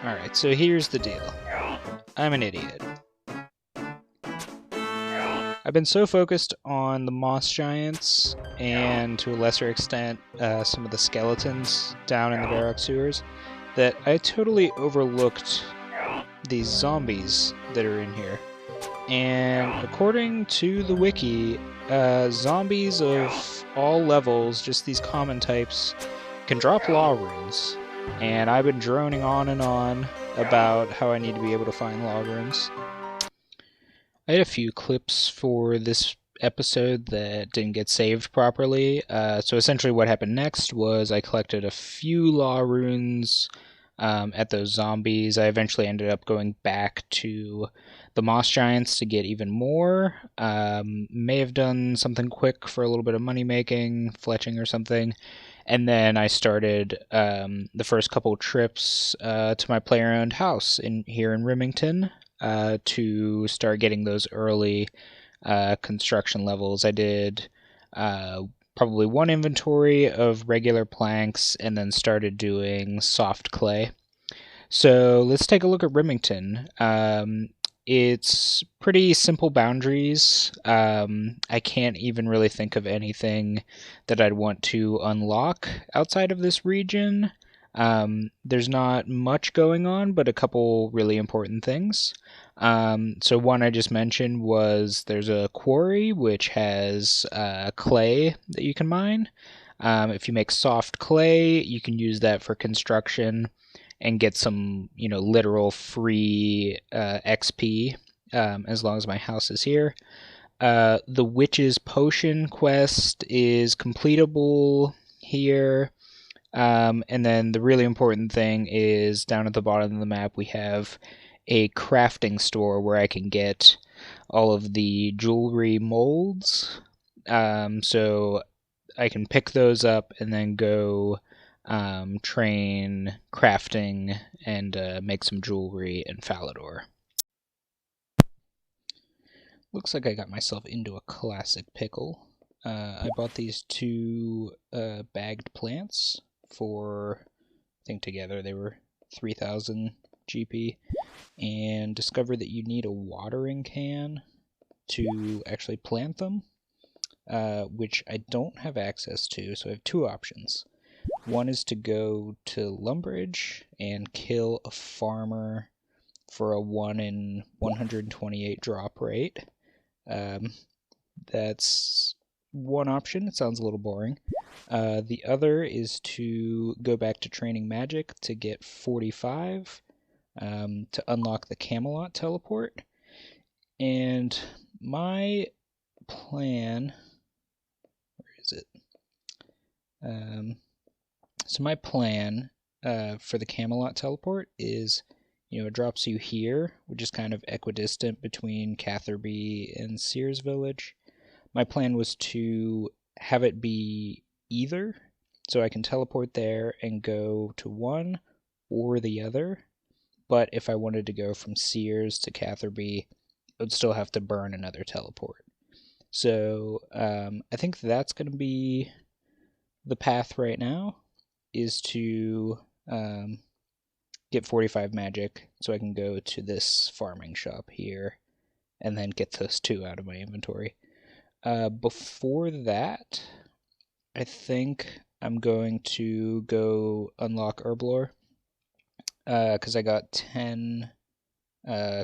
Alright, so here's the deal. I'm an idiot. I've been so focused on the moss giants and, to a lesser extent, some of the skeletons down in the barrack sewers that I totally overlooked these zombies that are in here. And according to the wiki, zombies of all levels, just these common types, can drop law runes. And I've been droning on and on about how I need to be able to find law runes. I had a few clips for this episode that didn't get saved properly. So essentially what happened next was I collected a few law runes at those zombies. I eventually ended up going back to the moss giants to get even more. May have done something quick for a little bit of money making, fletching or something. And then I started the first couple trips to my player-owned house here in Remington to start getting those early construction levels. I did probably one inventory of regular planks and then started doing soft clay. So let's take a look at Remington. It's pretty simple boundaries. I can't even really think of anything that I'd want to unlock outside of this region. There's not much going on, but a couple really important things. So one I just mentioned was there's a quarry which has clay that you can mine. If you make soft clay, you can use that for construction and get some, literal free XP as long as my house is here. The Witch's Potion quest is completable here. And then the really important thing is down at the bottom of the map we have a crafting store where I can get all of the jewelry molds. So I can pick those up and then go train crafting and make some jewelry in Falador. Looks like I got myself into a classic pickle. I bought these two bagged plants for, I think together they were 3,000 GP, and discovered that you need a watering can to actually plant them, which I don't have access to, so I have two options. One is to go to Lumbridge and kill a farmer for a 1 in 128 drop rate. That's one option. It sounds a little boring. The other is to go back to training magic to get 45 to unlock the Camelot teleport. And my plan... Where is it? So my plan for the Camelot teleport is, it drops you here, which is kind of equidistant between Catherby and Sears Village. My plan was to have it be either, so I can teleport there and go to one or the other. But if I wanted to go from Sears to Catherby, I would still have to burn another teleport. So I think that's going to be the path right now, is to get 45 magic so I can go to this farming shop here and then get those two out of my inventory. Before that, I think I'm going to go unlock herblore because I got 10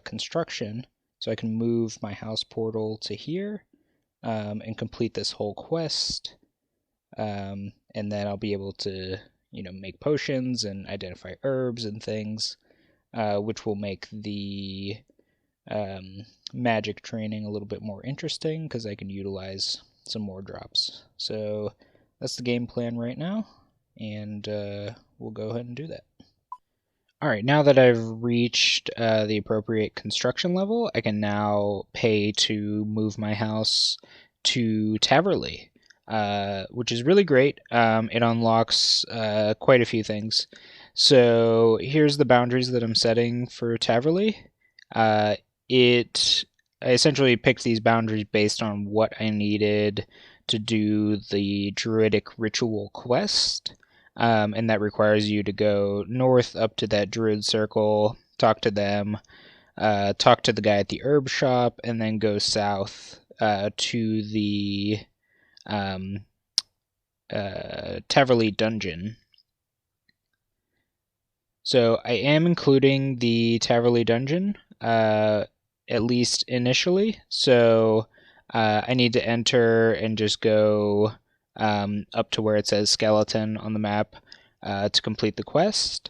construction, so I can move my house portal to here and complete this whole quest, and then I'll be able to make potions and identify herbs and things, which will make the magic training a little bit more interesting because I can utilize some more drops. So that's the game plan right now, and we'll go ahead and do that. Alright, now that I've reached the appropriate construction level, I can now pay to move my house to Taverley. Which is really great. It unlocks quite a few things. So here's the boundaries that I'm setting for Taverley. I essentially picked these boundaries based on what I needed to do the Druidic Ritual quest. and that requires you to go north up to that druid circle, talk to them, talk to the guy at the herb shop, and then go south to the Taverley dungeon. So I am including the Taverley dungeon, at least initially. So I need to enter and just go up to where it says skeleton on the map to complete the quest.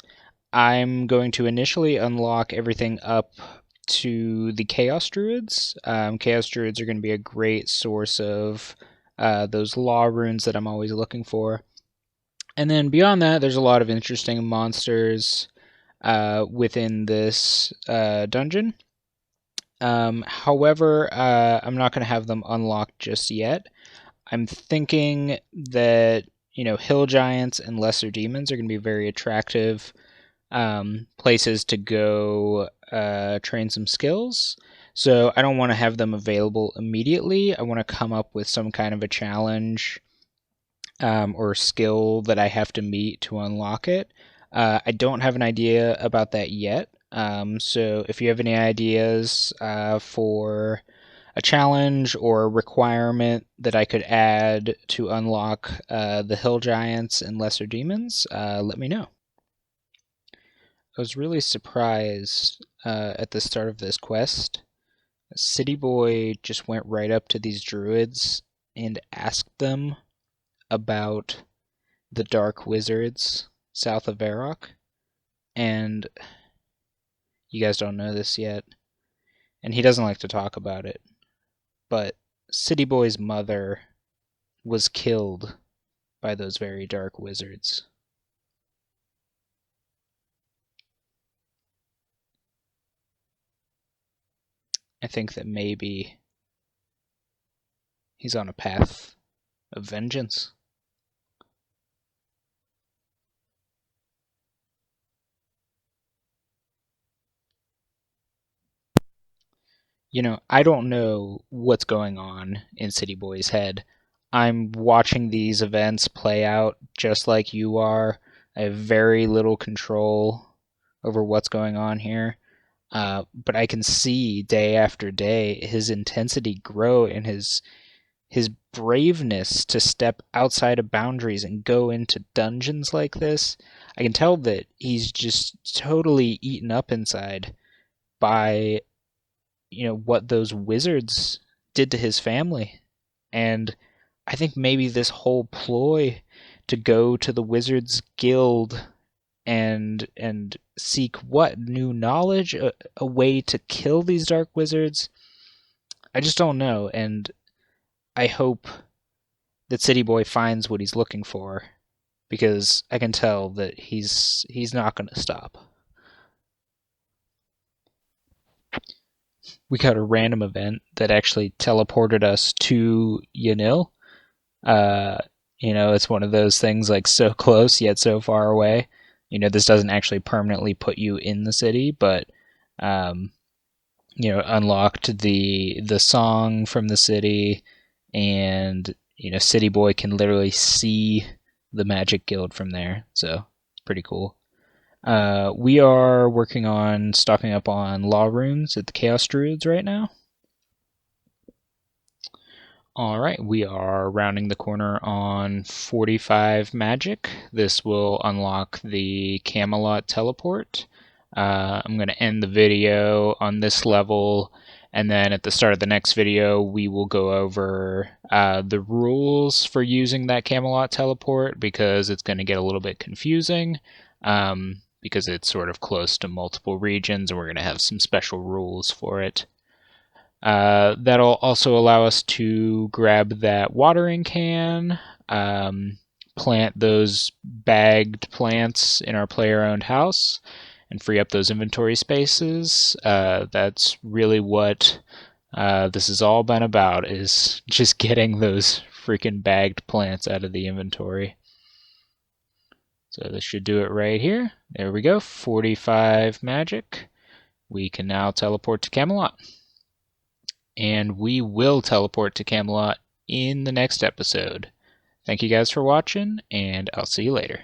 I'm going to initially unlock everything up to the Chaos Druids. Chaos Druids are going to be a great source of those law runes that I'm always looking for. And then beyond that, there's a lot of interesting monsters within this dungeon. However, I'm not going to have them unlocked just yet. I'm thinking that, hill giants and lesser demons are going to be very attractive places to go train some skills. So I don't want to have them available immediately. I want to come up with some kind of a challenge or skill that I have to meet to unlock it. I don't have an idea about that yet. So if you have any ideas for a challenge or a requirement that I could add to unlock the hill giants and lesser demons, let me know. I was really surprised at the start of this quest. City Boy just went right up to these druids and asked them about the dark wizards south of Varrock. And you guys don't know this yet, and he doesn't like to talk about it, but City Boy's mother was killed by those very dark wizards. I think that maybe he's on a path of vengeance. I don't know what's going on in City Boy's head. I'm watching these events play out just like you are. I have very little control over what's going on here. But I can see day after day his intensity grow and his braveness to step outside of boundaries and go into dungeons like this. I can tell that he's just totally eaten up inside by what those wizards did to his family. And I think maybe this whole ploy to go to the Wizards Guild and seek what new knowledge, a way to kill these dark wizards. I just don't know, and I hope that City Boy finds what he's looking for, because I can tell that he's not going to stop. We got a random event that actually teleported us to Yanille. It's one of those things like so close yet so far away. This doesn't actually permanently put you in the city, but unlocked the song from the city, and City Boy can literally see the Magic Guild from there, so it's pretty cool. We are working on stocking up on law runes at the Chaos Druids right now. Alright, we are rounding the corner on 45 magic. This will unlock the Camelot teleport. I'm going to end the video on this level, and then at the start of the next video we will go over the rules for using that Camelot teleport, because it's going to get a little bit confusing, because it's sort of close to multiple regions and we're going to have some special rules for it. That'll also allow us to grab that watering can, plant those bagged plants in our player-owned house, and free up those inventory spaces. That's really what this has all been about, is just getting those freaking bagged plants out of the inventory. So this should do it right here. There we go, 45 magic. We can now teleport to Camelot. And we will teleport to Camelot in the next episode. Thank you guys for watching, and I'll see you later.